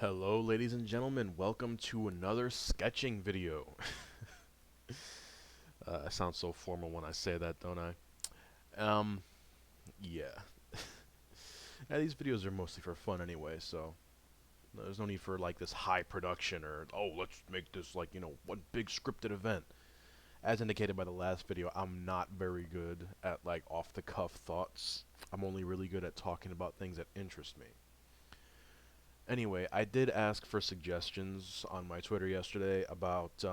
Hello, ladies and gentlemen. Welcome to another sketching video. I sound so formal when I say that, don't I? Um, yeah. These videos are mostly for fun anyway, so there's no need for like this high production or let's make this like one big scripted event. As indicated by the last video, I'm not very good at like off the cuff thoughts. I'm only really good at talking about things that interest me. Anyway, I did ask for suggestions on my Twitter yesterday about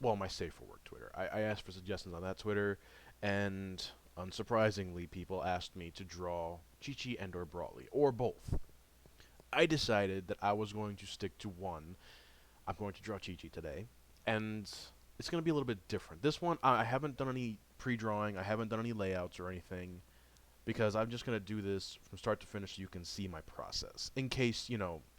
my Safe for Work Twitter. I asked for suggestions on that Twitter, and unsurprisingly, people asked me to draw Chi-Chi and or Brawly, or both. I decided that I was going to stick to one. I'm going to draw Chi-Chi today, and it's going to be a little bit different. This one, I haven't done any pre-drawing, I haven't done any layouts or anything, because I'm just going to do this from start to finish so you can see my process. In case,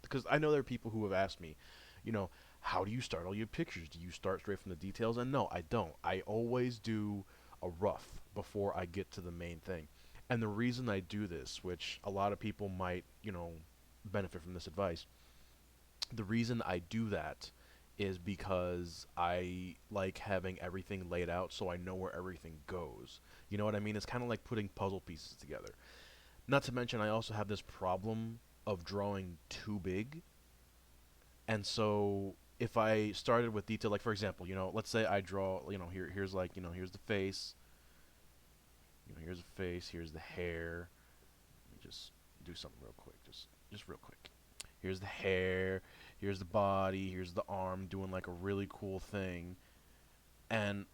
because I know there are people who have asked me, you know, how do you start all your pictures? Do you start straight from the details? And no, I don't. I always do a rough before I get to the main thing. And the reason I do this, which a lot of people might, benefit from this advice, the reason I do that is because I like having everything laid out so I know where everything goes. You know what I mean? It's kind of like putting puzzle pieces together. Not to mention, I also have this problem of drawing too big. And so if I started with detail, like for example, let's say I draw, here's like, here's the face, here's the face, here's the hair. Let me just do something real quick, just real quick. Here's the hair, here's the body, here's the arm doing like a really cool thing, and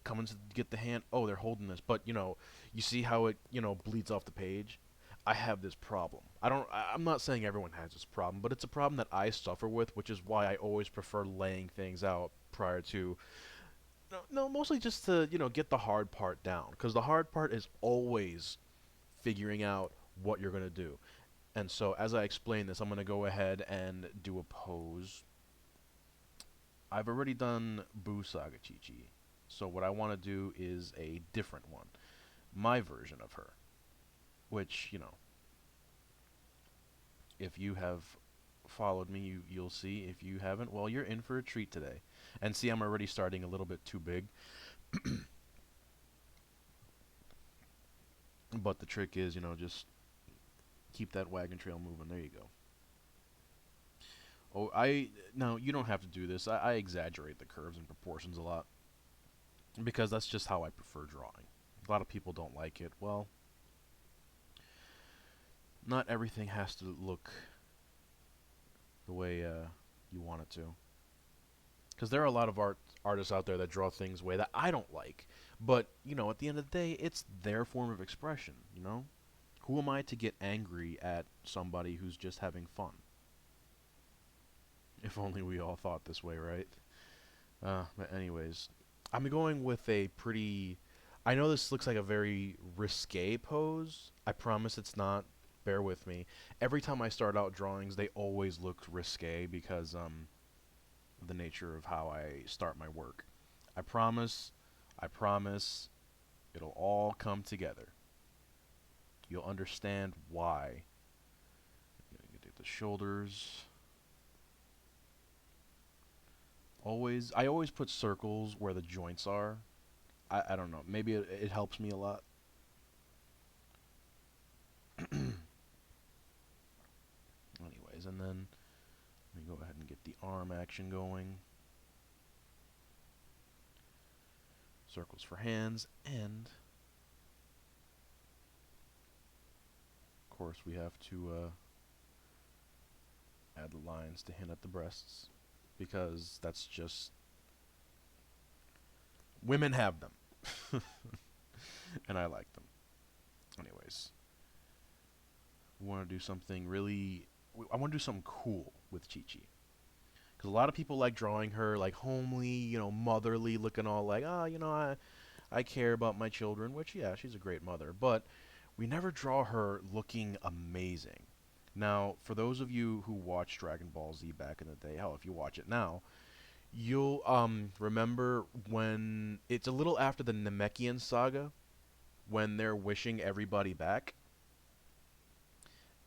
coming to get the hand. Oh, they're holding this, but you see how it bleeds off the page. I have this problem. I'm not saying everyone has this problem, but it's a problem that I suffer with, which is why I always prefer laying things out prior to. No, mostly just to get the hard part down, because the hard part is always figuring out what you're gonna do. And so as I explain this, I'm gonna go ahead and do a pose. I've already done Boo Saga Chi-Chi, so what I want to do is a different one, my version of her, which if you have followed me, you'll see. If you haven't, well, you're in for a treat today. And see, I'm already starting a little bit too big. But the trick is, just keep that wagon trail moving. There you go. Oh, now you don't have to do this. I exaggerate the curves and proportions a lot because that's just how I prefer drawing. A lot of people don't like it. Well, not everything has to look the way you want it to. Because there are a lot of artists out there that draw things way that I don't like. But, at the end of the day, it's their form of expression, Who am I to get angry at somebody who's just having fun? If only we all thought this way, right? But anyways, I'm going with a pretty... I know this looks like a very risque pose. I promise it's not. Bear with me. Every time I start out drawings, they always look risque because the nature of how I start my work. I promise, I promise, it'll all come together. You'll understand why. You get the shoulders. I always put circles where the joints are. I don't know. Maybe it helps me a lot. Anyways, and then let me go ahead and get the arm action going. Circles for hands, and of course we have to add the lines to hint at the breasts because that's just women have them, and I like them. Anyways, we want to do something really. I want to do something cool with Chi-Chi. Because a lot of people like drawing her like homely, motherly, looking all like, I care about my children, which, yeah, she's a great mother. But we never draw her looking amazing. Now, for those of you who watched Dragon Ball Z back in the day, hell, if you watch it now, you'll remember when it's a little after the Namekian saga, when they're wishing everybody back,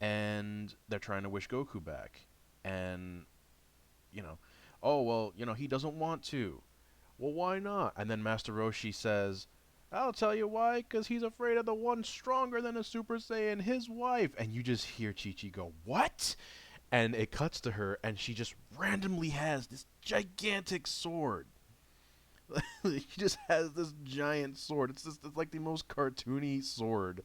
and they're trying to wish Goku back. And, you know, oh, well, he doesn't want to. Well, why not? And then Master Roshi says, I'll tell you why, because he's afraid of the one stronger than a Super Saiyan, his wife. And you just hear Chi-Chi go, what? And it cuts to her, and she just randomly has this gigantic sword. She just has this giant sword. It's like the most cartoony sword.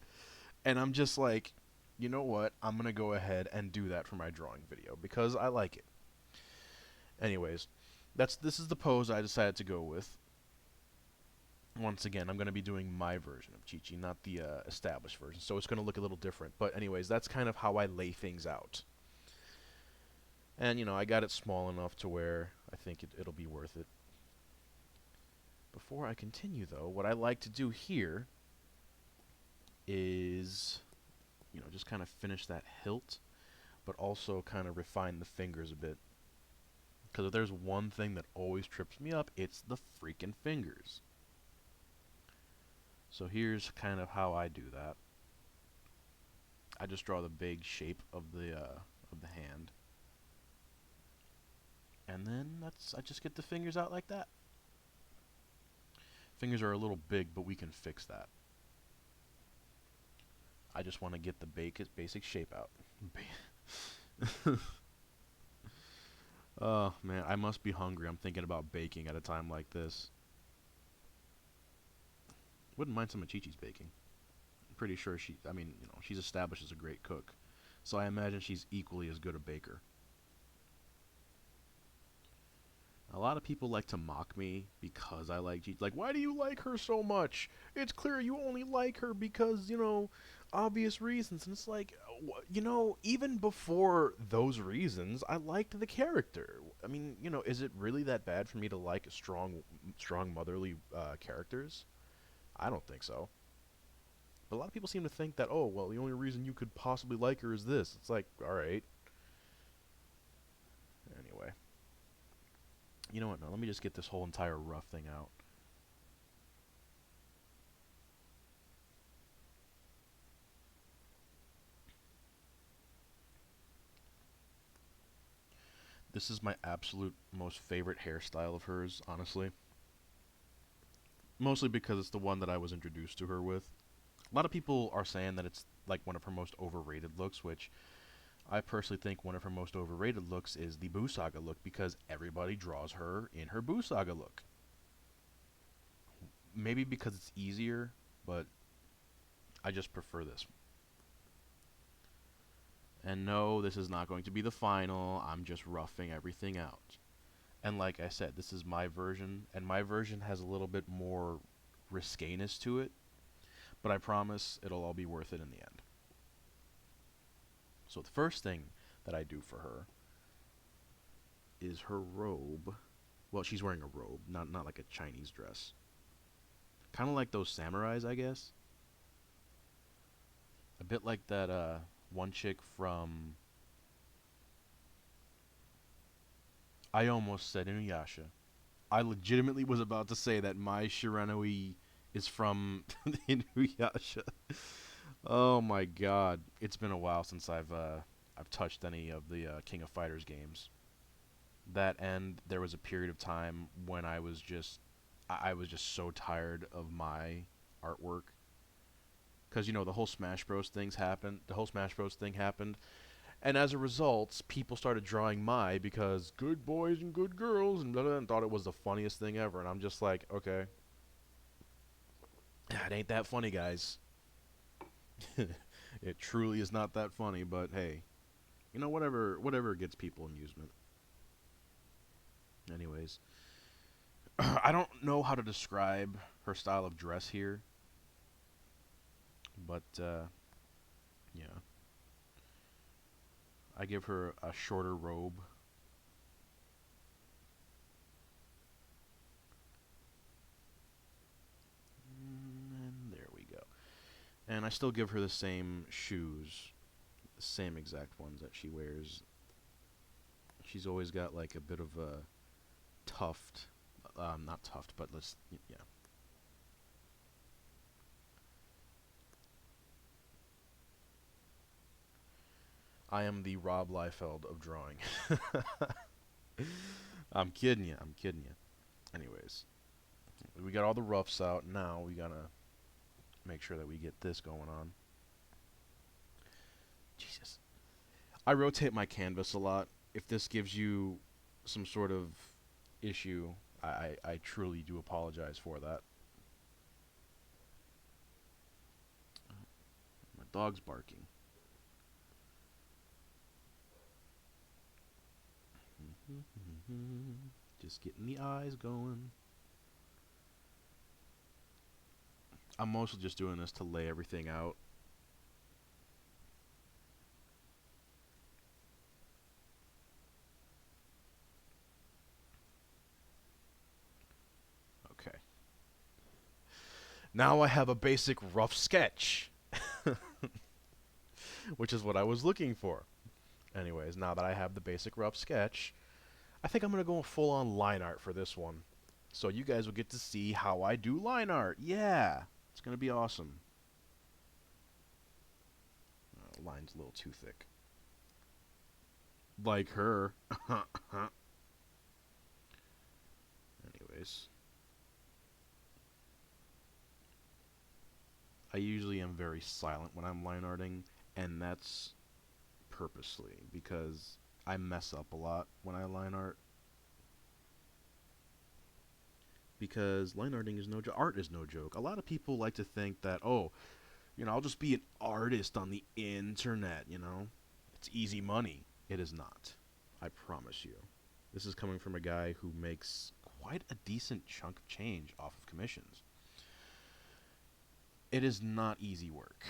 And I'm just like, you know what? I'm going to go ahead and do that for my drawing video because I like it. Anyways, this is the pose I decided to go with. Once again, I'm going to be doing my version of Chi-Chi, not the established version, so it's going to look a little different. But anyways, that's kind of how I lay things out. And, I got it small enough to where I think it'll be worth it. Before I continue, though, what I like to do here is, just kind of finish that hilt, but also kind of refine the fingers a bit. Because if there's one thing that always trips me up, it's the freaking fingers. So here's kind of how I do that. I just draw the big shape of the hand. And then I just get the fingers out like that. Fingers are a little big, but we can fix that. I just want to get the basic shape out. Oh, man, I must be hungry. I'm thinking about baking at a time like this. Wouldn't mind some of Chi-Chi's baking. I'm pretty sure she's established as a great cook. So I imagine she's equally as good a baker. A lot of people like to mock me because I like Chi-Chi. Like, why do you like her so much? It's clear you only like her because, obvious reasons. And it's like, even before those reasons, I liked the character. I mean, is it really that bad for me to like strong motherly characters? I don't think so. But a lot of people seem to think that, oh, well, the only reason you could possibly like her is this. It's like, alright. Anyway. You know what, no, let me just get this whole entire rough thing out. This is my absolute most favorite hairstyle of hers, honestly. Mostly because it's the one that I was introduced to her with. A lot of people are saying that it's like one of her most overrated looks, which I personally think one of her most overrated looks is the Buu Saga look because everybody draws her in her Buu Saga look. Maybe because it's easier, but I just prefer this. And no, this is not going to be the final. I'm just roughing everything out. And like I said, this is my version, and my version has a little bit more risqueness to it, but I promise it'll all be worth it in the end. So the first thing that I do for her is her robe. Well, she's wearing a robe, not like a Chinese dress. Kind of like those samurais, I guess. A bit like that one chick from... I almost said Inuyasha. I legitimately was about to say that my Shiranui is from Inuyasha. Oh my god. It's been a while since I've touched any of the King of Fighters games. That, and there was a period of time when I was just so tired of my artwork. Because, the whole Smash Bros. Thing happened. And as a result, people started drawing Mai because good boys and good girls and, blah, blah, and thought it was the funniest thing ever. And I'm just like, okay. It ain't that funny, guys. It truly is not that funny, but hey. Whatever gets people amusement. Anyways. I don't know how to describe her style of dress here. But, yeah. I give her a shorter robe. And there we go. And I still give her the same shoes. The same exact ones that she wears. She's always got like a bit of a tuft. Not tuft, but yeah. I am the Rob Liefeld of drawing. I'm kidding you. I'm kidding you. Anyways, we got all the roughs out. Now we gotta make sure that we get this going on. Jesus. I rotate my canvas a lot. If this gives you some sort of issue, I truly do apologize for that. My dog's barking. Just getting the eyes going. I'm mostly just doing this to lay everything out. Okay. Now I have a basic rough sketch, which is what I was looking for. Anyways, now that I have the basic rough sketch, I think I'm going to go full on line art for this one. So you guys will get to see how I do line art. Yeah, it's going to be awesome. Line's a little too thick. Like her. Anyways. I usually am very silent when I'm line arting, and that's purposely because I mess up a lot when I line art. Because line arting is no joke. Art is no joke. A lot of people like to think that, oh, I'll just be an artist on the internet. It's easy money. It is not. I promise you. This is coming from a guy who makes quite a decent chunk of change off of commissions. It is not easy work.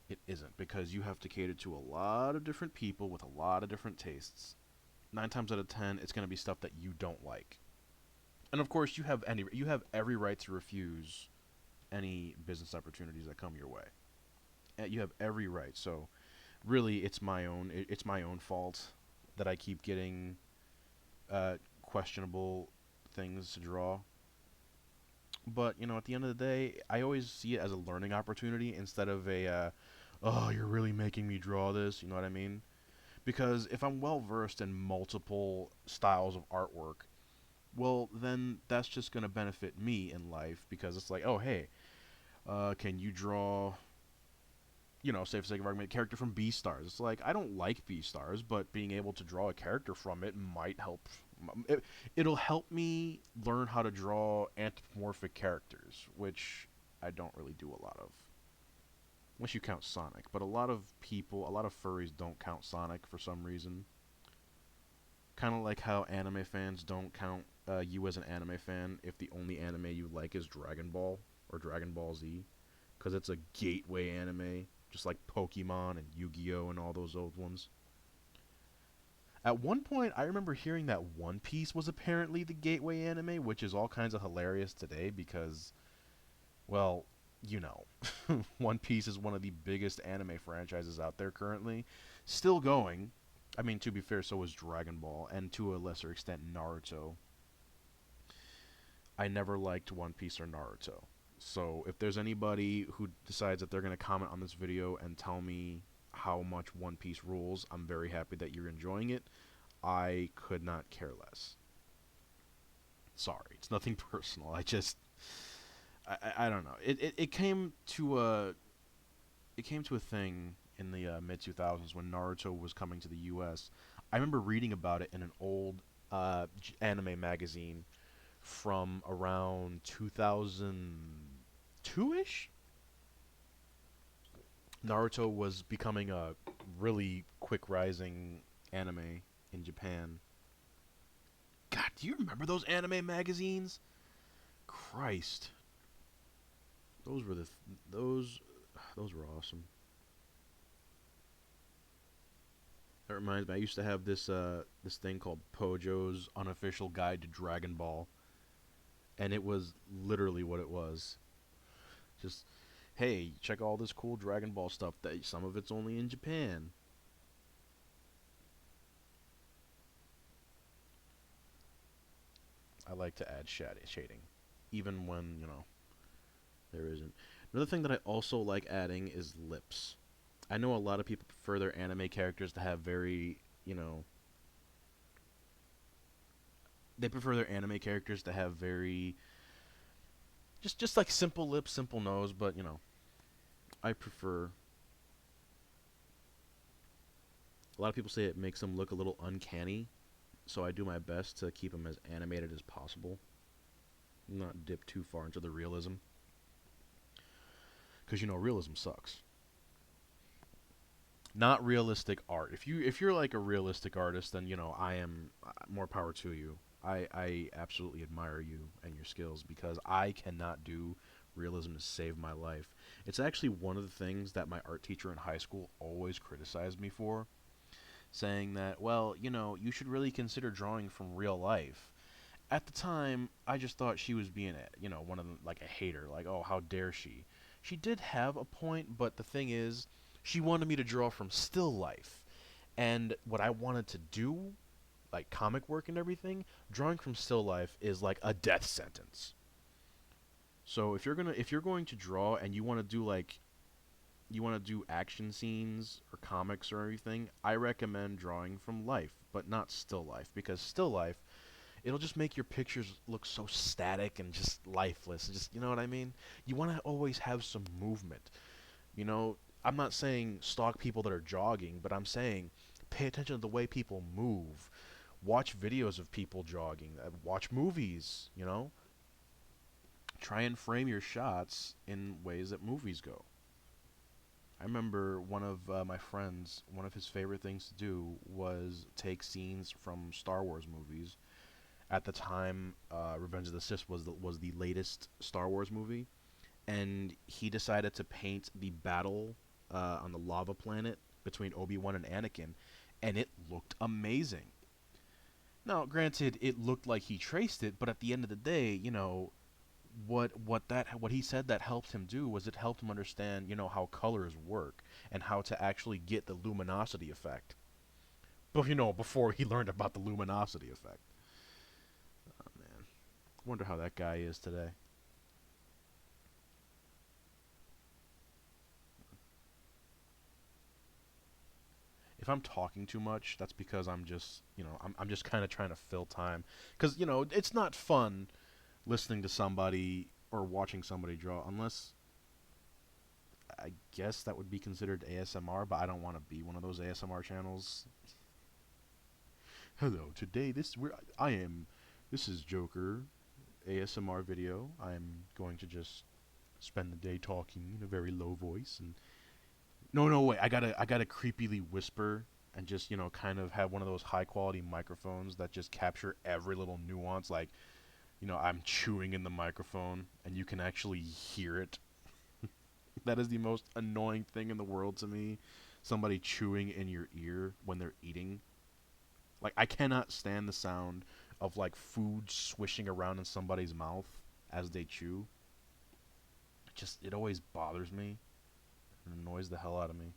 It isn't, because you have to cater to a lot of different people with a lot of different tastes. 9 times out of 10, it's going to be stuff that you don't like. And of course, you have every right to refuse any business opportunities that come your way. You have every right. So, really, it's my own fault that I keep getting questionable things to draw. But at the end of the day, I always see it as a learning opportunity instead of oh, you're really making me draw this. You know what I mean? Because if I'm well versed in multiple styles of artwork, well, then that's just going to benefit me in life, because it's like, oh, hey, can you draw, say for sake of argument, a character from Beastars? It's like, I don't like Beastars, but being able to draw a character from it might help. It'll help me learn how to draw anthropomorphic characters, which I don't really do a lot of. Unless you count Sonic. But a lot of furries don't count Sonic for some reason. Kind of like how anime fans don't count you as an anime fan if the only anime you like is Dragon Ball or Dragon Ball Z, because it's a gateway anime, just like Pokemon and Yu-Gi-Oh and all those old ones. At one point, I remember hearing that One Piece was apparently the gateway anime, which is all kinds of hilarious today because, well, One Piece is one of the biggest anime franchises out there currently. Still going. I mean, to be fair, so is Dragon Ball, and to a lesser extent, Naruto. I never liked One Piece or Naruto. So if there's anybody who decides that they're going to comment on this video and tell me how much One Piece rules, I'm very happy that you're enjoying it. I could not care less. Sorry, it's nothing personal. I don't know. It came to a thing in the mid 2000s when Naruto was coming to the U.S. I remember reading about it in an old anime magazine from around 2002-ish. Naruto was becoming a really quick rising anime in Japan. God, do you remember those anime magazines? Christ. Those were those were awesome. That reminds me, I used to have this thing called Pojo's Unofficial Guide to Dragon Ball, and it was literally what it was. Just, hey, check all this cool Dragon Ball stuff that some of it's only in Japan. I like to add shading, even when, there isn't. Another thing that I also like adding is lips. I know a lot of people prefer their anime characters to have very, you know, they prefer their anime characters to have very just like simple lips, simple nose, but I prefer a lot of people say it makes them look a little uncanny, so I do my best to keep them as animated as possible, not dip too far into the realism, because realism sucks. Not realistic art. If you're like a realistic artist, then I am more power to you. I absolutely admire you and your skills because I cannot do realism to save my life. It's actually one of the things that my art teacher in high school always criticized me for, saying that, well, you should really consider drawing from real life. At the time, I just thought she was being one of them, like a hater, like, oh, how dare she? She did have a point, but the thing is, she wanted me to draw from still life. And what I wanted to do, like comic work and everything, drawing from still life is like a death sentence. So if you're going to draw and you want to do action scenes or comics or anything, I recommend drawing from life, but not still life because still life it'll just make your pictures look so static and just lifeless. Just, you know what I mean? You want to always have some movement. You know, I'm not saying stalk people that are jogging, but I'm saying pay attention to the way people move. Watch videos of people jogging. Watch movies, Try and frame your shots in ways that movies go. I remember one of my friends, one of his favorite things to do was take scenes from Star Wars movies. At the time, Revenge of the Sith was the latest Star Wars movie, and he decided to paint the battle on the lava planet between Obi-Wan and Anakin, and it looked amazing. Now, granted, it looked like he traced it, but at the end of the day, what he said that helped him do was it helped him understand, how colors work and how to actually get the luminosity effect. But before he learned about the luminosity effect. Oh man, wonder how that guy is today. If I'm talking too much, that's because I'm just kind of trying to fill time. Because, it's not fun listening to somebody or watching somebody draw, unless I guess that would be considered ASMR, but I don't want to be one of those ASMR channels. Hello, today this is Joker ASMR video. I'm going to just spend the day talking in a very low voice and no, wait. I gotta creepily whisper and just kind of have one of those high quality microphones that just capture every little nuance. Like I'm chewing in the microphone and you can actually hear it. That is the most annoying thing in the world to me. Somebody chewing in your ear when they're eating. Like I cannot stand the sound of like food swishing around in somebody's mouth as they chew. It always bothers me. It annoys the hell out of me.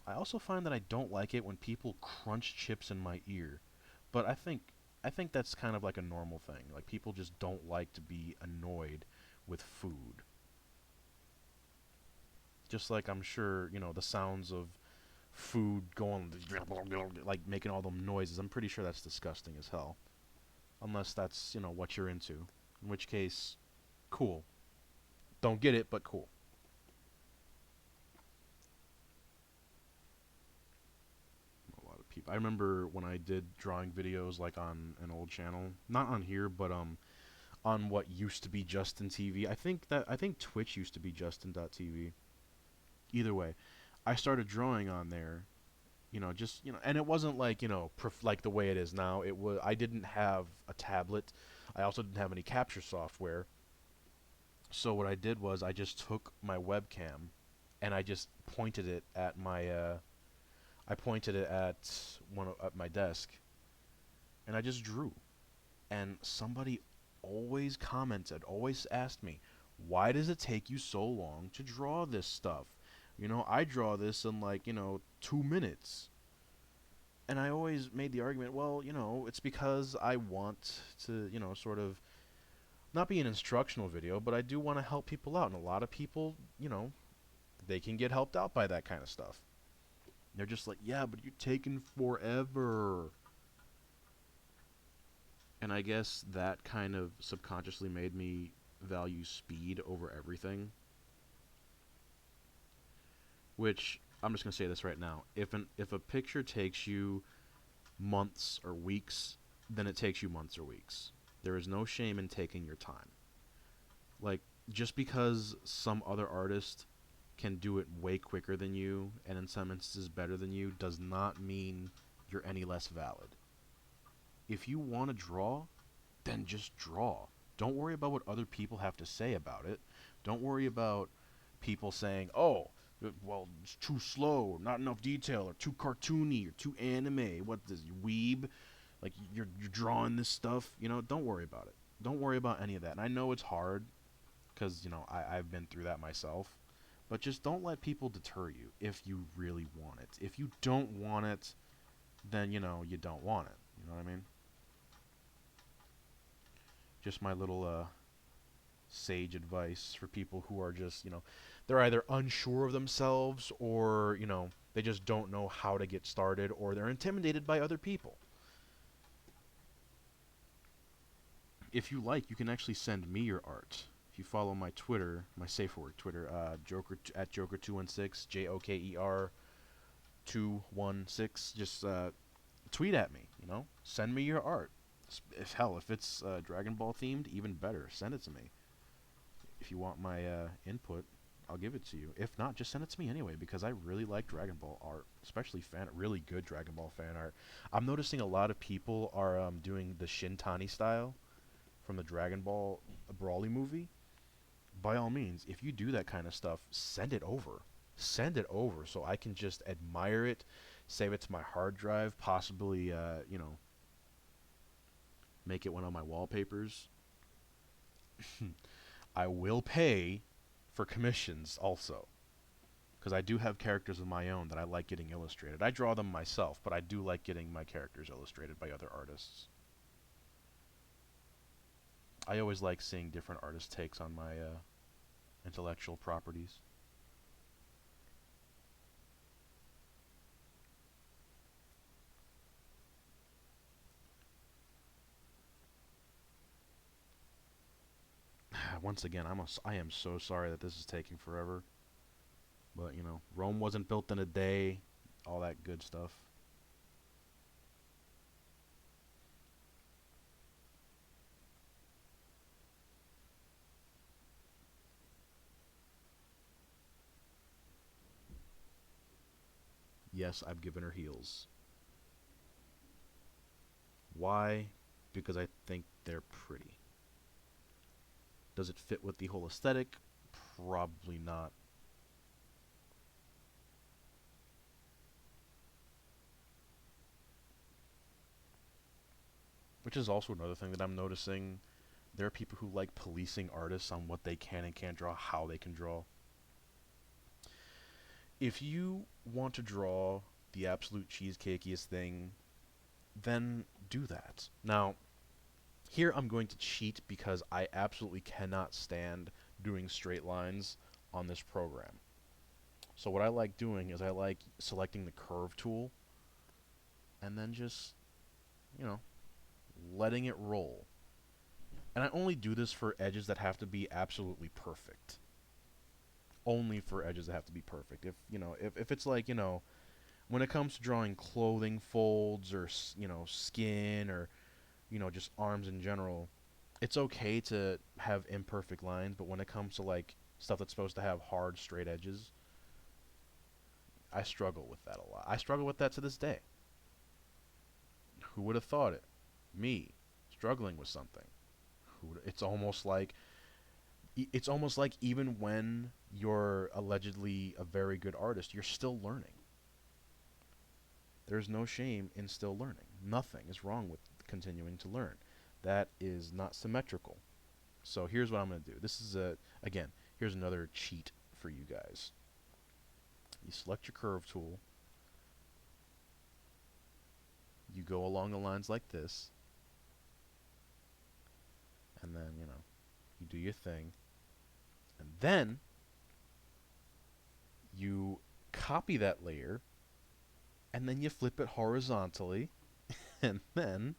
I also find that I don't like it when people crunch chips in my ear. But I think that's kind of like a normal thing. Like people just don't like to be annoyed with food. Just like I'm sure, the sounds of food going like making all them noises. I'm pretty sure that's disgusting as hell. Unless that's, what you're into. In which case, cool. Don't get it, but cool. A lot of people. I remember when I did drawing videos like on an old channel, not on here, but on what used to be Justin TV. I think Twitch used to be Justin.tv. Either way, I started drawing on there. Just and it wasn't like like the way it is now. It was I didn't have a tablet. I also didn't have any capture software. So what I did was I just took my webcam and I just pointed it at my I pointed it at my desk and I just drew. And somebody always commented, always asked me, "Why does it take you so long to draw this stuff? I draw this in like, 2 minutes." And I always made the argument, well, it's because I want to, sort of not be an instructional video, but I do want to help people out. And a lot of people, they can get helped out by that kind of stuff. They're just like, yeah, but you're taking forever. And I guess that kind of subconsciously made me value speed over everything. Which I'm just gonna say this right now: if a picture takes you months or weeks, then it takes you months or weeks. There is no shame in taking your time. Like, just because some other artist can do it way quicker than you and in some instances better than you does not mean you're any less valid. If you want to draw, then just draw. Don't worry about what other people have to say about it. Don't worry about people saying, "Oh, well, it's too slow, or not enough detail, or too cartoony, or too anime. What this weeb? Like you're drawing this stuff, you know? Don't worry about it. Don't worry about any of that." And I know it's hard because I've been through that myself. But just don't let people deter you if you really want it. If you don't want it, then you don't want it. You know what I mean? Just my little sage advice for people who are just, they're either unsure of themselves or, they just don't know how to get started or they're intimidated by other people. If you like, you can actually send me your art. If you follow my Twitter, my safe for work Twitter, Joker at Joker216, Joker 216, just tweet at me, send me your art. If it's Dragon Ball themed, even better, send it to me. If you want my input, I'll give it to you. If not, just send it to me anyway, because I really like Dragon Ball art, especially really good Dragon Ball fan art. I'm noticing a lot of people are doing the Shintani style from the Dragon Ball Brawly movie. By all means, if you do that kind of stuff, send it over. Send it over so I can just admire it, save it to my hard drive, possibly, make it one of my wallpapers. I will pay for commissions also, because I do have characters of my own that I like getting illustrated. I draw them myself, but I do like getting my characters illustrated by other artists. I always like seeing different artist takes on my intellectual properties. Once again, I am so sorry that this is taking forever. But, Rome wasn't built in a day, all that good stuff. Yes, I've given her heels. Why? Because I think they're pretty. Does it fit with the whole aesthetic? Probably not. Which is also another thing that I'm noticing. There are people who like policing artists on what they can and can't draw, how they can draw. If you want to draw the absolute cheesecakiest thing, then do that. Now, here I'm going to cheat because I absolutely cannot stand doing straight lines on this program. So what I like doing is I like selecting the curve tool and then just, you know, letting it roll. And I only do this for edges that have to be absolutely perfect. Only for edges that have to be perfect. If it's like, when it comes to drawing clothing folds or, skin or, just arms in general, it's okay to have imperfect lines, but when it comes to like stuff that's supposed to have hard straight edges, I struggle with that a lot. I struggle with that to this day. Who would have thought it? Me, struggling with something. It's almost like even when you're allegedly a very good artist, you're still learning. There's no shame in still learning. Nothing is wrong with continuing to learn. That is not symmetrical. So here's what I'm going to do. This is again, here's another cheat for you guys. You select your curve tool. You go along the lines like this. And then, you do your thing. And then You copy that layer, and then you flip it horizontally, and then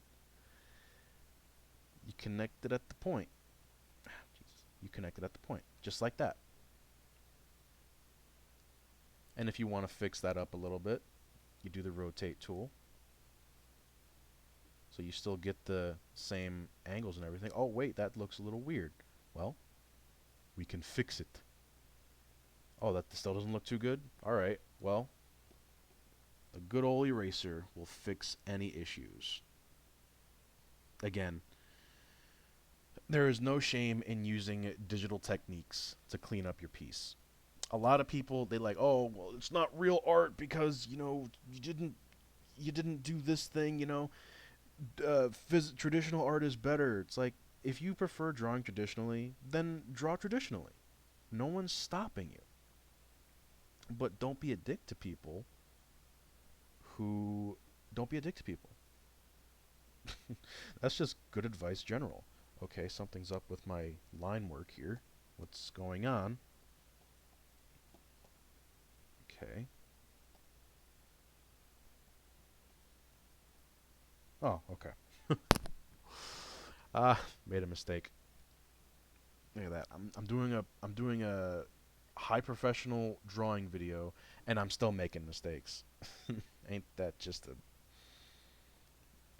you connect it at the point. You connect it at the point, just like that. And if you want to fix that up a little bit, you do the rotate tool. So you still get the same angles and everything. Oh, wait, that looks a little weird. Well, we can fix it. Oh, that still doesn't look too good? Alright, well, a good old eraser will fix any issues. Again, there is no shame in using digital techniques to clean up your piece. A lot of people, they like, oh, well, it's not real art because, you didn't do this thing, traditional art is better. It's like, if you prefer drawing traditionally, then draw traditionally. No one's stopping you. But don't be a dick to people who... Don't be a dick to people. That's just good advice general. Okay, something's up with my line work here. What's going on? Okay. Oh, okay. Made a mistake. Look at that. I'm doing a high professional drawing video, and I'm still making mistakes. Ain't that just a...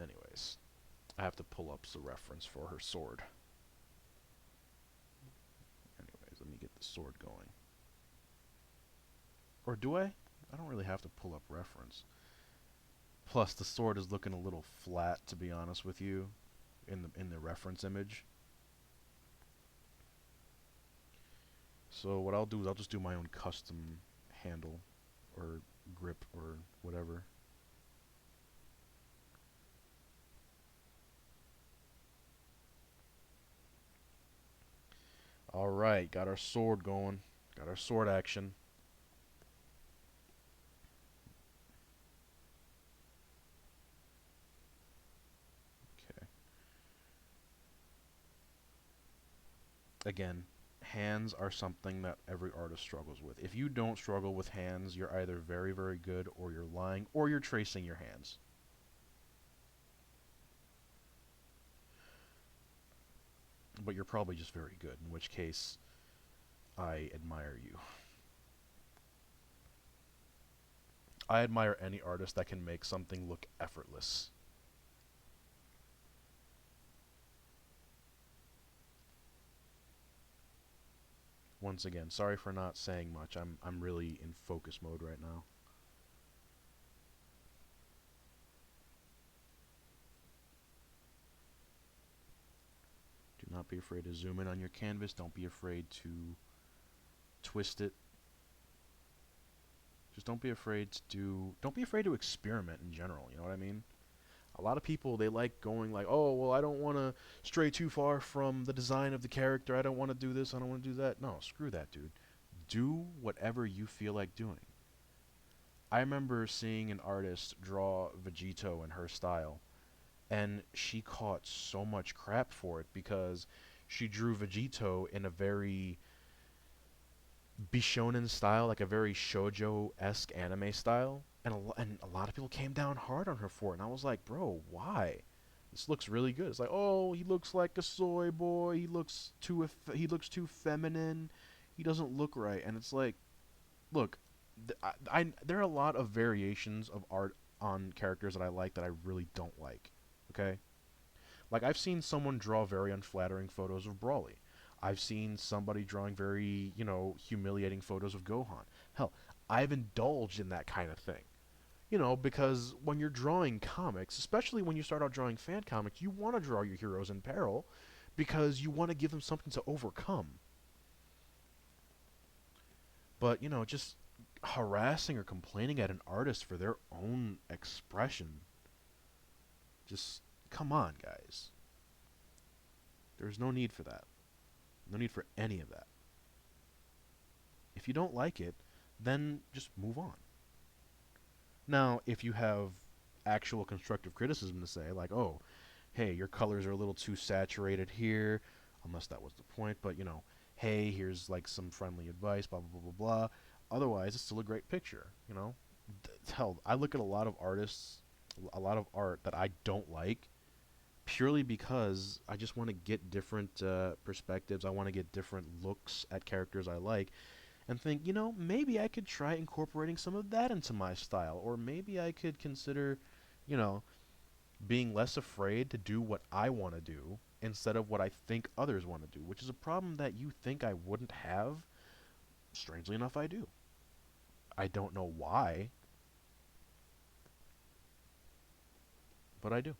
Anyways, I have to pull up the reference for her sword. Anyways, let me get the sword going. Or do I? I don't really have to pull up reference. Plus, the sword is looking a little flat, to be honest with you, in the reference image. So what I'll do is I'll just do my own custom handle or grip or whatever. Alright, got our sword going. Got our sword action. Okay. Again, hands are something that every artist struggles with. If you don't struggle with hands, you're either very, very good, or you're lying, or you're tracing your hands. But you're probably just very good, in which case, I admire you. I admire any artist that can make something look effortless. Once again, sorry for not saying much. I'm really in focus mode right now. Do not be afraid to zoom in on your canvas. Don't be afraid to twist it. Just don't be afraid to don't be afraid to experiment in general, you know what I mean? A lot of people, they like going like, oh, well, I don't want to stray too far from the design of the character. I don't want to do this. I don't want to do that. No, screw that, dude. Do whatever you feel like doing. I remember seeing an artist draw Vegito in her style, and she caught so much crap for it because she drew Vegito in a very Bishonen style, like a very shoujo-esque anime style, and a lot of people came down hard on her for it, and I was like, bro, why? This looks really good. It's like, oh, he looks like a soy boy. He looks too feminine. He doesn't look right. And it's like, look, there are a lot of variations of art on characters that I like that I really don't like. Okay? Like, I've seen someone draw very unflattering photos of Brawly. I've seen somebody drawing very, humiliating photos of Gohan. Hell, I've indulged in that kind of thing. Because when you're drawing comics, especially when you start out drawing fan comics, you want to draw your heroes in peril because you want to give them something to overcome. But, just harassing or complaining at an artist for their own expression, just come on, guys. There's no need for that. No need for any of that. If you don't like it, then just move on. Now, if you have actual constructive criticism to say, like, oh, hey, your colors are a little too saturated here, unless that was the point, but, hey, here's, like, some friendly advice, blah, blah, blah, blah, blah. Otherwise, it's still a great picture, you know? Hell, I look at a lot of artists, a lot of art that I don't like, purely because I just want to get different perspectives. I want to get different looks at characters I like, and think, maybe I could try incorporating some of that into my style, or maybe I could consider, you know, being less afraid to do what I want to do instead of what I think others want to do, which is a problem that you think I wouldn't have. Strangely enough, I do. I don't know why, but I do.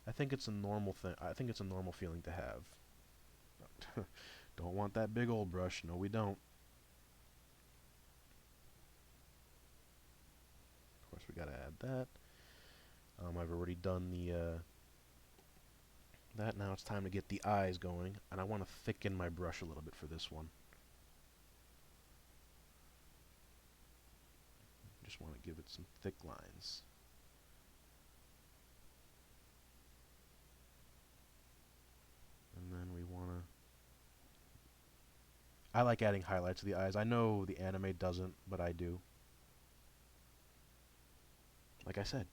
I think it's a normal thing. I think it's a normal feeling to have. Don't want that big old brush. No, we don't. Of course, we gotta add that. I've already done the that. Now it's time to get the eyes going, and I want to thicken my brush a little bit for this one. Just want to give it some thick lines. And then we want to... I like adding highlights to the eyes. I know the anime doesn't, but I do. Like I said,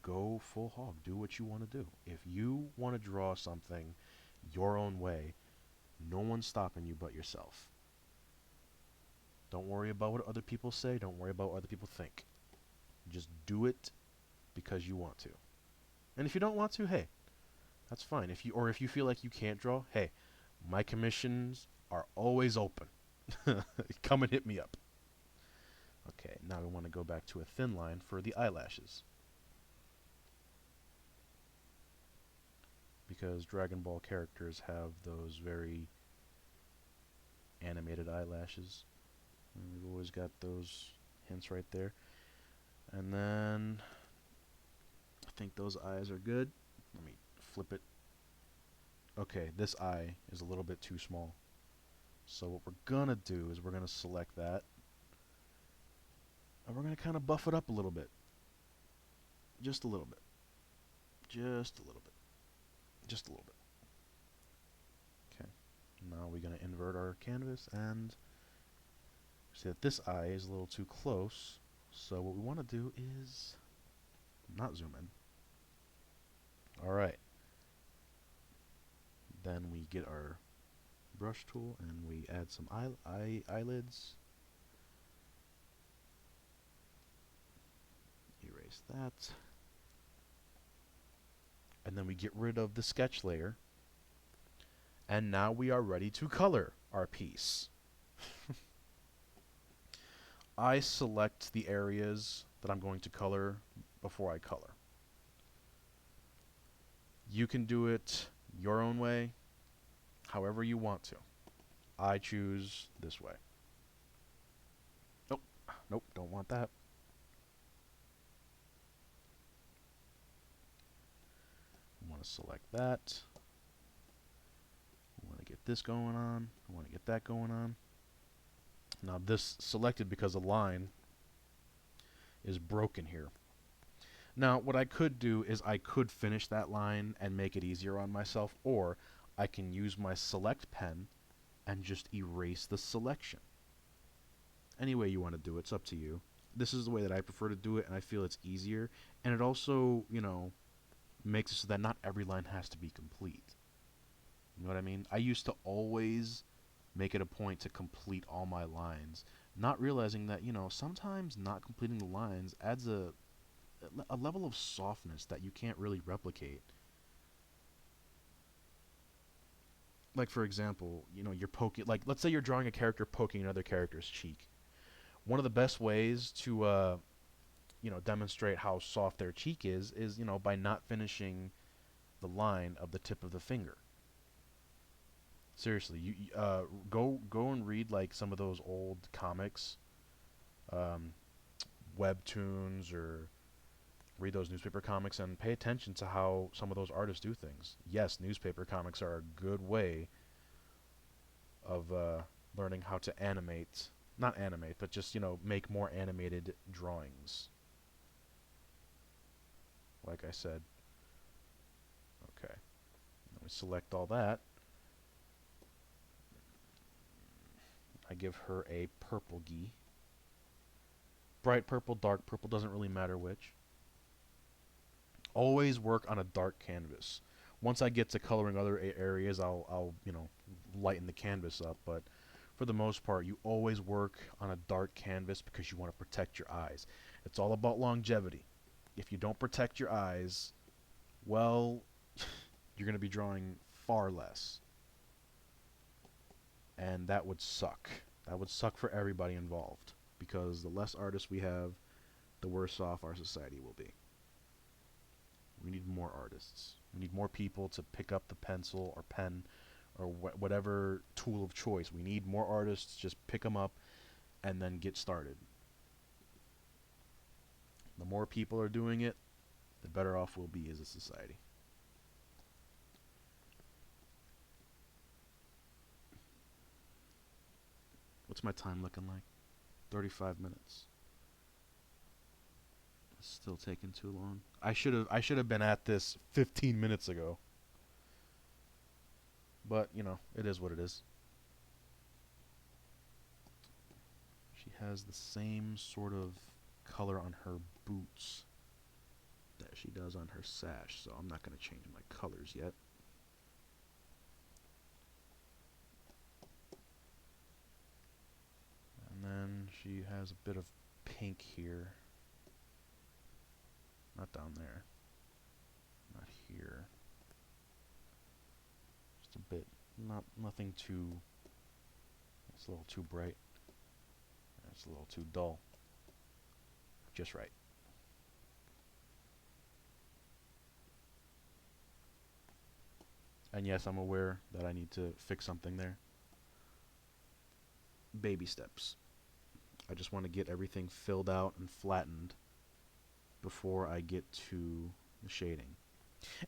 go full hog. Do what you want to do. If you want to draw something your own way, no one's stopping you but yourself. Don't worry about what other people say. Don't worry about what other people think. Just do it because you want to. And if you don't want to, hey, that's fine. If you feel like you can't draw, hey, my commissions are always open. Come and hit me up. Okay, now we want to go back to a thin line for the eyelashes. Because Dragon Ball characters have those very animated eyelashes. And we've always got those hints right there. And then I think those eyes are good. Let me flip it. Okay, this eye is a little bit too small. So what we're gonna do is we're gonna select that. And we're gonna kind of buff it up a little bit. Just a little bit. Just a little bit. Just a little bit. Okay. Now we're gonna invert our canvas and see that this eye is a little too close. So what we want to do is not zoom in. Alright. Then we get our brush tool and we add some eyelids. Erase that. And then we get rid of the sketch layer. And now we are ready to color our piece. I select the areas that I'm going to color before I color. You can do it your own way, however you want to. I choose this way. Nope, nope, don't want that. I want to select that. I want to get this going on. I want to get that going on. Now this selected because a line is broken here. Now what I could do is I could finish that line and make it easier on myself, or I can use my select pen and just erase the selection. Any way you want to do it, it's up to you. This is the way that I prefer to do it, and I feel it's easier, and it also, makes it so that not every line has to be complete. You know what I mean? I used to always make it a point to complete all my lines, not realizing that, sometimes not completing the lines adds a level of softness that you can't really replicate. Like, for example, you're poking, like, let's say you're drawing a character poking another character's cheek. One of the best ways to, demonstrate how soft their cheek is, by not finishing the line of the tip of the finger. Seriously, go and read, like, some of those old comics, webtoons, or read those newspaper comics and pay attention to how some of those artists do things. Yes, newspaper comics are a good way of learning how to animate, not animate, but just, make more animated drawings. Like I said. Okay. Let me select all that. I give her a purple gi. Bright purple, dark purple, doesn't really matter which. Always work on a dark canvas. Once I get to coloring other areas, I'll lighten the canvas up. But for the most part, you always work on a dark canvas because you want to protect your eyes. It's all about longevity. If you don't protect your eyes, well, you're going to be drawing far less. And that would suck. That would suck for everybody involved. Because the less artists we have, the worse off our society will be. We need more artists. We need more people to pick up the pencil or pen or whatever tool of choice. We need more artists. Just pick them up and then get started. The more people are doing it, the better off we'll be as a society. What's my time looking like? 35 minutes. It's still taking too long. I should have been at this 15 minutes ago. But, it is what it is. She has the same sort of color on her boots that she does on her sash, so I'm not going to change my colors yet. And then she has a bit of pink here. Not down there. Not here. Just a bit. Nothing too... It's a little too bright. It's a little too dull. Just right. And yes, I'm aware that I need to fix something there. Baby steps. I just want to get everything filled out and flattened before I get to the shading.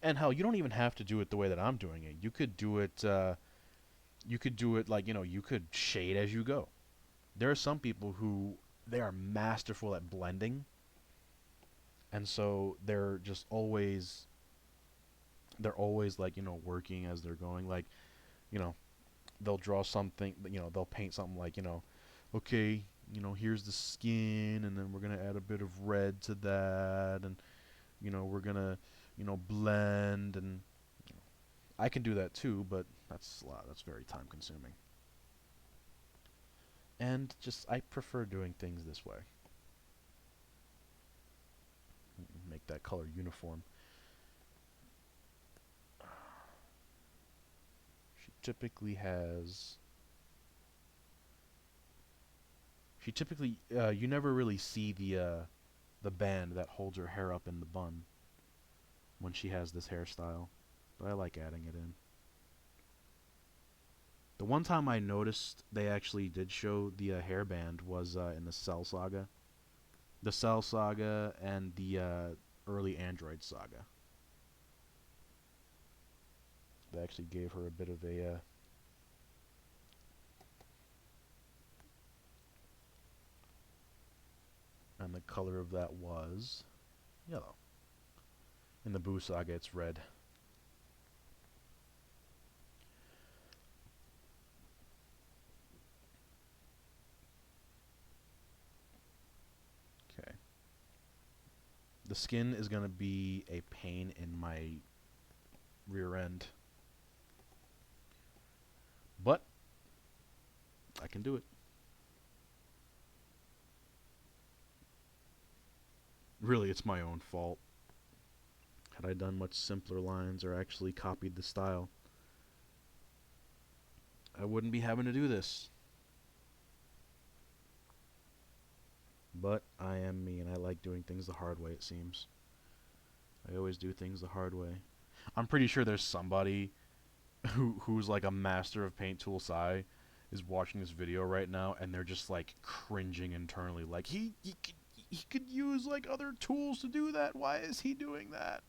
And hell, you don't even have to do it the way that I'm doing it. You could do it like, you could shade as you go. There are some people who, they are masterful at blending. And so they're always like, working as they're going. Like, they'll draw something, they'll paint something like, okay, here's the skin, and then we're going to add a bit of red to that, and, we're going to, blend, and I can do that too, but that's very time consuming. And I prefer doing things this way. Make that color uniform. She typically, you never really see the band that holds her hair up in the bun when she has this hairstyle, but I like adding it in. The one time I noticed they actually did show the hairband was in the Cell Saga. The Cell Saga and the early Android Saga. They actually gave her a bit of a... and the color of that was yellow. In the Boo Saga, it's red. Okay. The skin is going to be a pain in my rear end. But I can do it. Really, it's my own fault. Had I done much simpler lines or actually copied the style, I wouldn't be having to do this. But I am me, and I like doing things the hard way, it seems. I always do things the hard way. I'm pretty sure there's somebody who's like a master of Paint Tool Sai is watching this video right now, and they're just like cringing internally, like he could use like other tools to do that. Why is he doing that?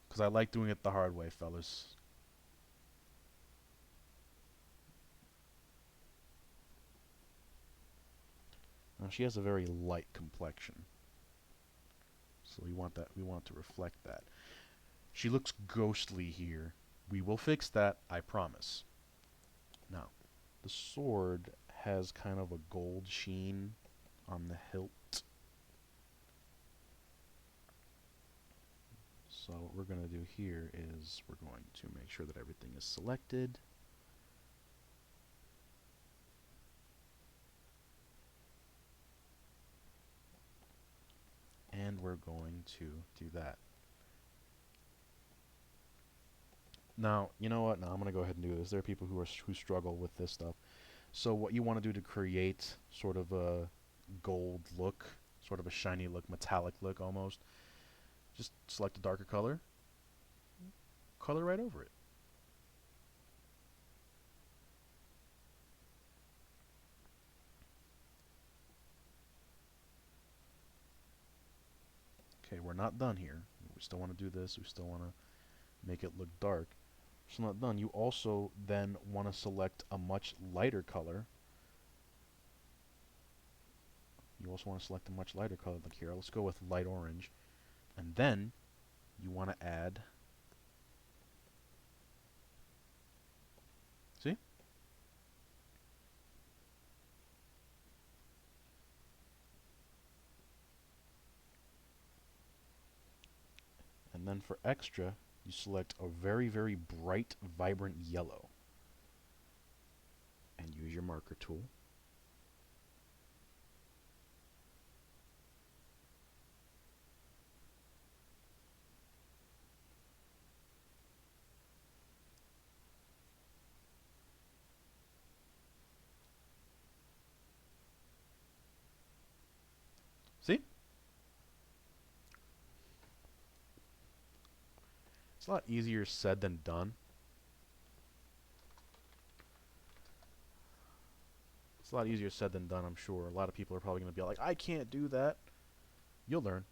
Because I like doing it the hard way, fellas. Now she has a very light complexion, so we want to reflect that. She looks ghostly here. We will fix that, I promise. Now, the sword has kind of a gold sheen on the hilt. So what we're going to do here is we're going to make sure that everything is selected. And we're going to do that. Now, you know what? Now I'm going to go ahead and do this. There are people who struggle with this stuff. So what you want to do to create sort of a gold look, sort of a shiny look, metallic look almost, just select a darker color, color right over it. Okay, we're not done here. We still want to do this. We still want to make it look dark. Still not done. You also then want to select a much lighter color. You also want to select a much lighter color like here. Let's go with light orange. And then you want to add, see? And then for extra, you select a very, very bright, vibrant yellow. And use your marker tool. See? It's a lot easier said than done. It's a lot easier said than done, I'm sure. A lot of people are probably going to be like, I can't do that. You'll learn.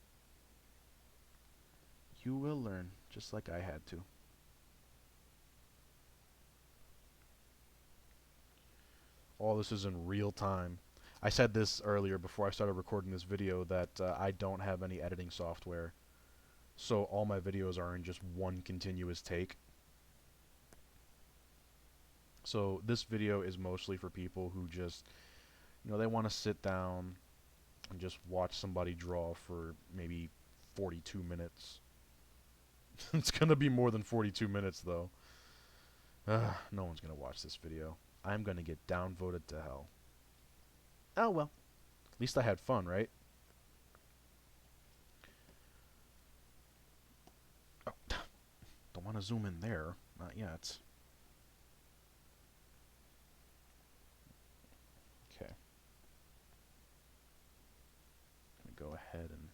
You will learn, just like I had to. All this is in real time. I said this earlier before I started recording this video that I don't have any editing software. So all my videos are in just one continuous take. So this video is mostly for people who just, they want to sit down and just watch somebody draw for maybe 42 minutes. It's going to be more than 42 minutes though. No one's going to watch this video. I'm going to get downvoted to hell. Oh well. At least I had fun, right? Oh, don't want to zoom in there. Not yet. Okay. I'm going to go ahead and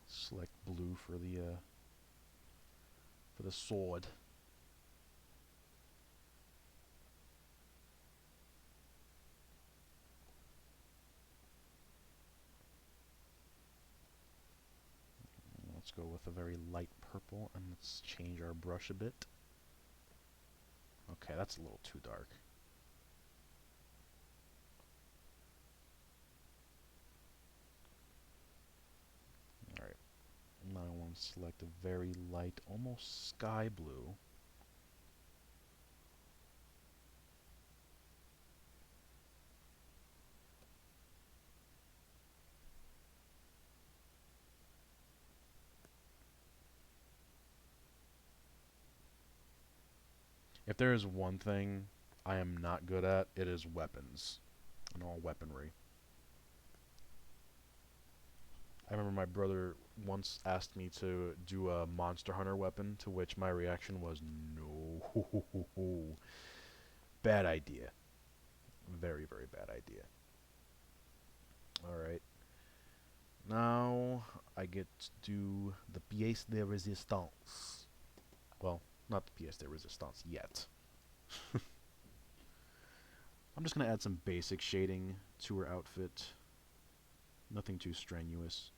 select blue for the sword. Let's go with a very light purple, and let's change our brush a bit. Okay, that's a little too dark. Alright, now I want to select a very light, almost sky blue. If there is one thing I am not good at, it is weapons and all weaponry. I remember my brother once asked me to do a Monster Hunter weapon, to which my reaction was, no. Bad idea. Very, very bad idea. Alright. Now, I get to do the pièce de résistance. Well, not the pièce de résistance yet. I'm just going to add some basic shading to her outfit. Nothing too strenuous.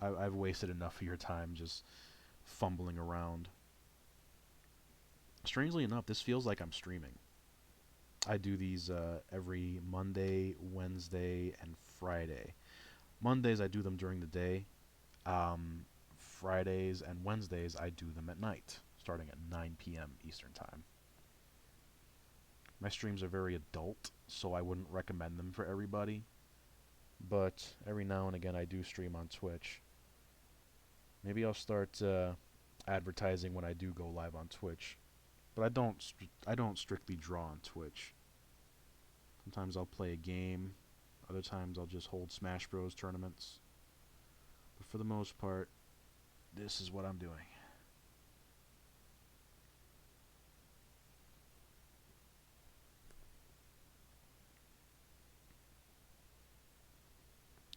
I've wasted enough of your time just fumbling around. Strangely enough, this feels like I'm streaming. I do these every Monday, Wednesday, and Friday. Mondays I do them during the day. Fridays and Wednesdays I do them at night, starting at 9 p.m. Eastern Time. My streams are very adult, so I wouldn't recommend them for everybody. But every now and again I do stream on Twitch. Maybe I'll start advertising when I do go live on Twitch. But I don't strictly draw on Twitch. Sometimes I'll play a game. Other times I'll just hold Smash Bros. Tournaments. But for the most part, this is what I'm doing.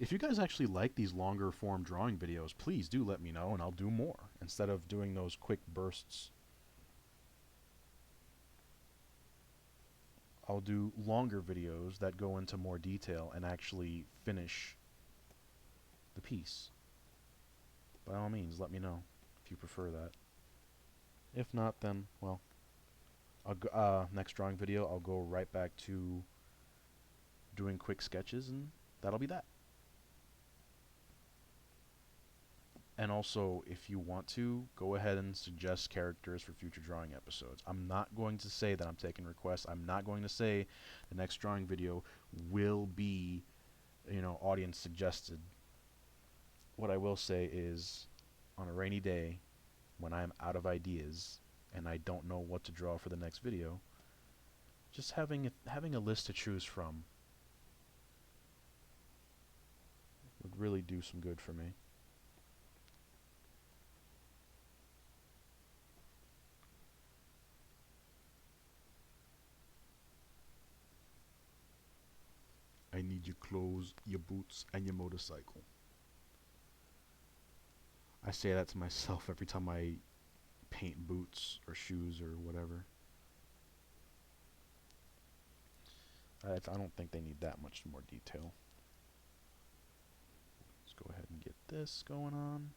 If you guys actually like these longer form drawing videos, please do let me know and I'll do more instead of doing those quick bursts. I'll do longer videos that go into more detail and actually finish the piece. By all means, let me know if you prefer that. If not, then, well, I'll go, next drawing video, I'll go right back to doing quick sketches, and that'll be that. And also, if you want to, go ahead and suggest characters for future drawing episodes. I'm not going to say that I'm taking requests. I'm not going to say the next drawing video will be, audience suggested. What I will say is, on a rainy day, when I'm out of ideas and I don't know what to draw for the next video, just having a list to choose from would really do some good for me. I need your clothes, your boots, and your motorcycle. I say that to myself every time I paint boots or shoes or whatever. I don't think they need that much more detail. Let's go ahead and get this going on.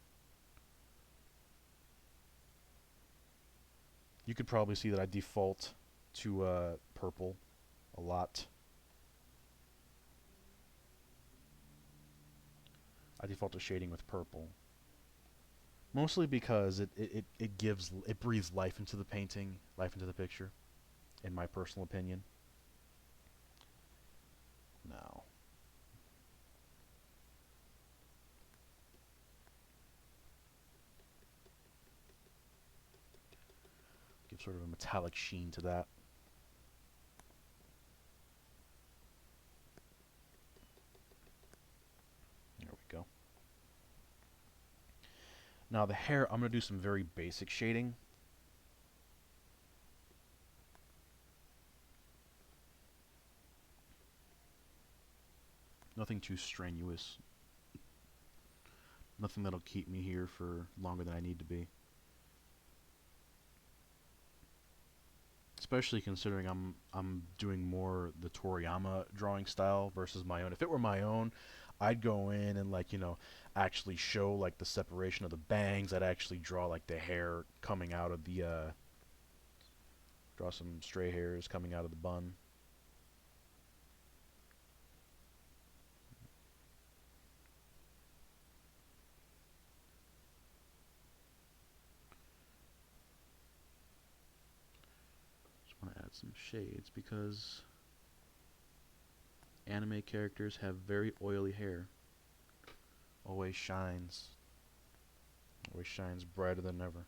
You could probably see that I default to purple a lot. I default to shading with purple. Mostly because it breathes life into the painting, life into the picture, in my personal opinion. Now, give sort of a metallic sheen to that. There we go. Now the hair, I'm going to do some very basic shading. Nothing too strenuous. Nothing that'll keep me here for longer than I need to be. Especially considering I'm doing more the Toriyama drawing style versus my own. If it were my own, I'd go in and actually show like the separation of the bangs. I'd actually draw like the hair coming out of the draw some stray hairs coming out of the bun. Just want to add some shades because anime characters have very oily hair. Always shines brighter than ever.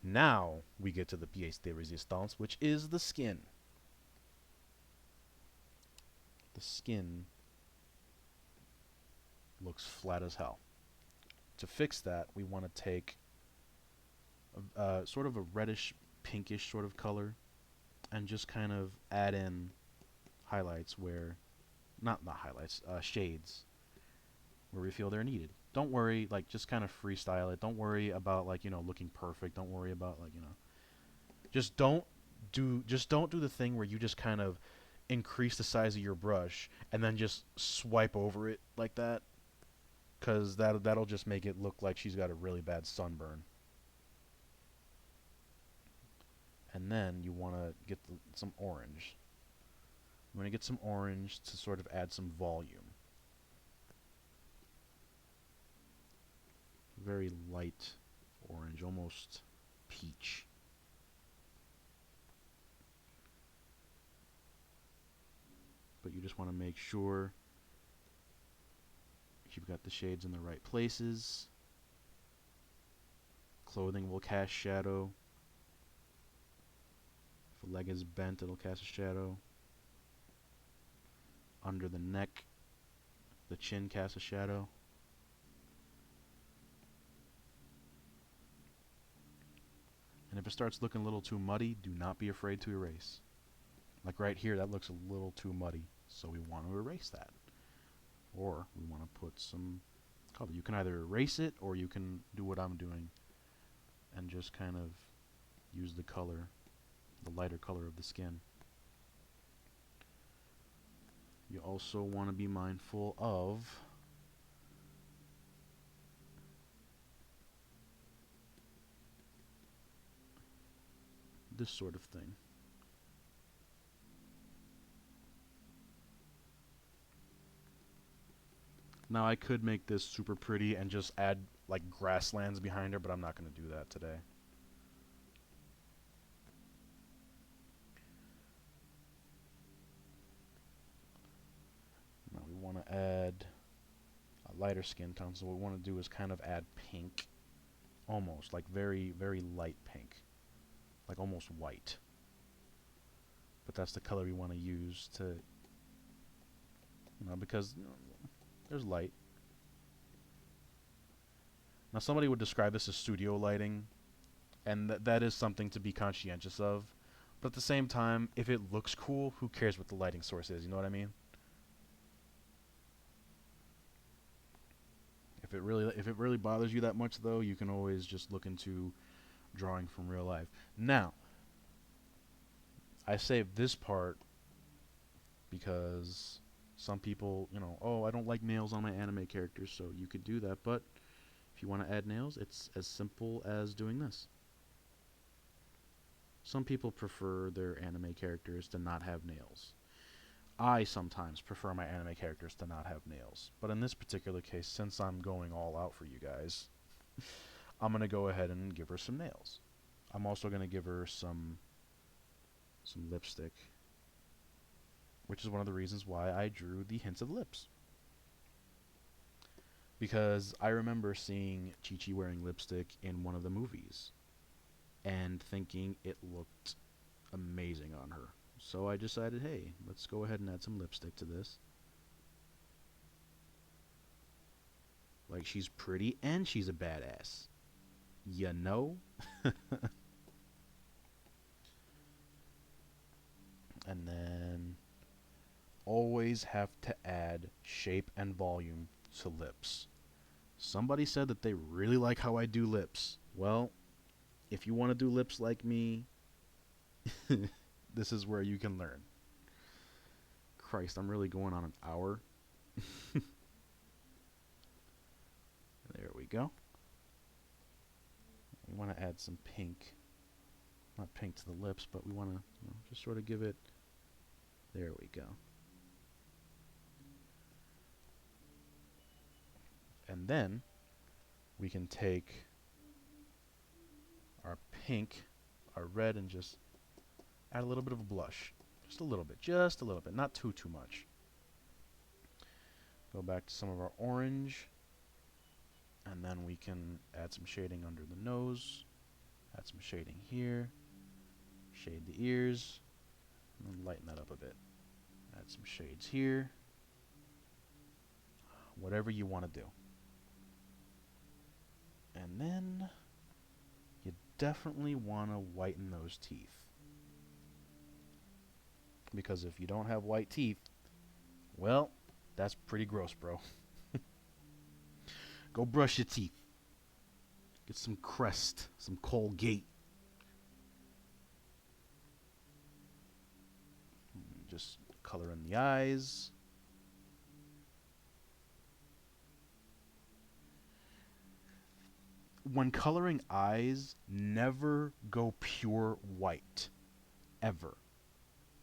Now we get to the pièce de résistance, which is the skin. The skin looks flat as hell. To fix that, we want to take sort of a reddish, pinkish sort of color and just kind of add in highlights where, not highlights, shades where we feel they're needed. Don't worry, just kind of freestyle it. Don't worry about looking perfect. Don't worry about just don't do the thing where you just kind of increase the size of your brush and then just swipe over it like that, cuz that'll just make it look like she's got a really bad sunburn. And then you want to get some orange. You want to get some orange to sort of add some volume. very light orange, almost peach. But you just want to make sure you've got the shades in the right places. Clothing will cast shadow. If a leg is bent, it'll cast a shadow. Under the neck, the chin casts a shadow. And if it starts looking a little too muddy, do not be afraid to erase. Like right here, that looks a little too muddy, so we want to erase that. Or we want to put some color. You can either erase it, or you can do what I'm doing and just kind of use the color, the lighter color of the skin. You also want to be mindful of this sort of thing. Now I could make this super pretty and just add like grasslands behind her, but I'm not going to do that today. Now we want to add a lighter skin tone, so what we want to do is kind of add pink. Almost, like very, very light pink. Like almost white. But that's the color we want to use to, because there's light. Now somebody would describe this as studio lighting, and that is something to be conscientious of. But at the same time, if it looks cool, who cares what the lighting source is, you know what I mean? If it really bothers you that much though, you can always just look into drawing from real life. Now, I saved this part because some people, oh, I don't like nails on my anime characters, so you could do that, but if you want to add nails, it's as simple as doing this. Some people prefer their anime characters to not have nails. I sometimes prefer my anime characters to not have nails. But in this particular case, since I'm going all out for you guys, I'm going to go ahead and give her some nails. I'm also going to give her some lipstick, which is one of the reasons why I drew the hints of lips. Because I remember seeing Chi-Chi wearing lipstick in one of the movies and thinking it looked amazing on her. So I decided, hey, let's go ahead and add some lipstick to this. Like, she's pretty and she's a badass. You know? And then always have to add shape and volume to lips. Somebody said that they really like how I do lips. Well, if you want to do lips like me, this is where you can learn. Christ, I'm really going on an hour. There we go. We want to add some pink. Not pink to the lips, but we want to just sort of give it. There we go. And then we can take our pink, our red, and just add a little bit of a blush. Just a little bit. Not too much. Go back to some of our orange. And then we can add some shading under the nose. Add some shading here. Shade the ears. And then lighten that up a bit. Add some shades here. Whatever you want to do. And then you definitely want to whiten those teeth. Because if you don't have white teeth, well, that's pretty gross, bro. Go brush your teeth. Get some Crest, some Colgate. Just color in the eyes. When coloring eyes, never go pure white. Ever.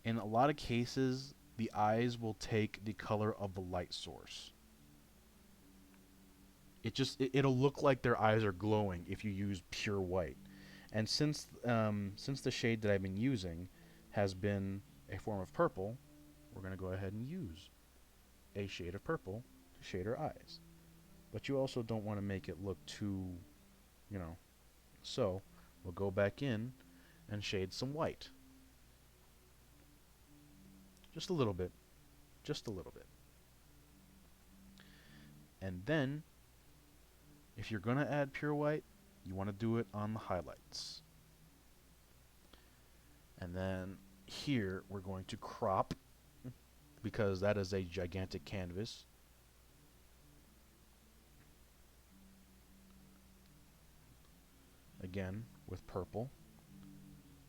In a lot of cases, the eyes will take the color of the light source. it'll look like their eyes are glowing if you use pure white. And since the shade that I've been using has been a form of purple, we're going to go ahead and use a shade of purple to shade her eyes. But you also don't want to make it look too, you know. So we'll go back in and shade some white. Just a little bit. Just a little bit. And then, if you're going to add pure white, you want to do it on the highlights. And then here we're going to crop, because that is a gigantic canvas. Again, with purple.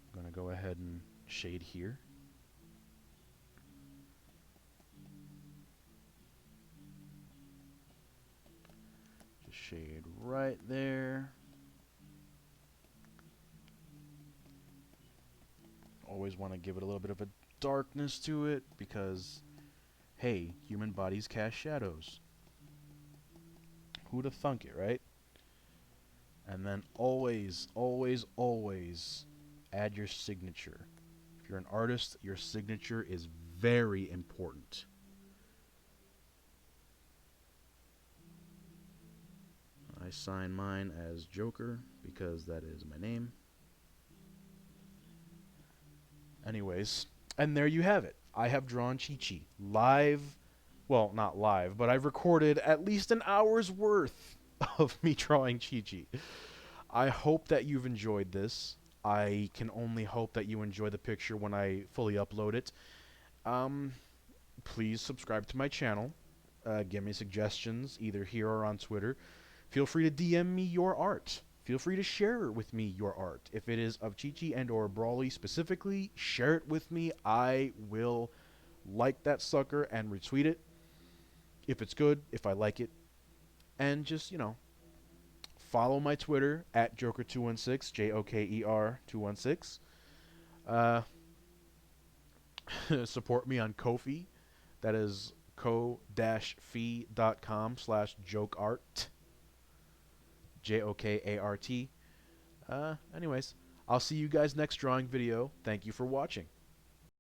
I'm going to go ahead and shade here. Just shade right there. Always want to give it a little bit of a darkness to it because, hey, human bodies cast shadows. Who'd have thunk it, right? And then always, always, always add your signature. If you're an artist, your signature is very important. I sign mine as Joker because that is my name. Anyways, and there you have it. I have drawn Chi-Chi live. Well, not live, but I've recorded at least an hour's worth of me drawing Chi-Chi. I hope that you've enjoyed this. I can only hope that you enjoy the picture when I fully upload it. Please subscribe to my channel. Give me suggestions, either here or on Twitter. Feel free to DM me your art. Feel free to share with me your art. If it is of Chi-Chi and or Brawly specifically, share it with me. I will like that sucker and retweet it. If it's good, if I like it. And just, you know, follow my Twitter at Joker216, Joker 216. Support me on Ko-fi. That is ko-fi.com/jokeart. Jokart. Anyways, I'll see you guys next drawing video. Thank you for watching.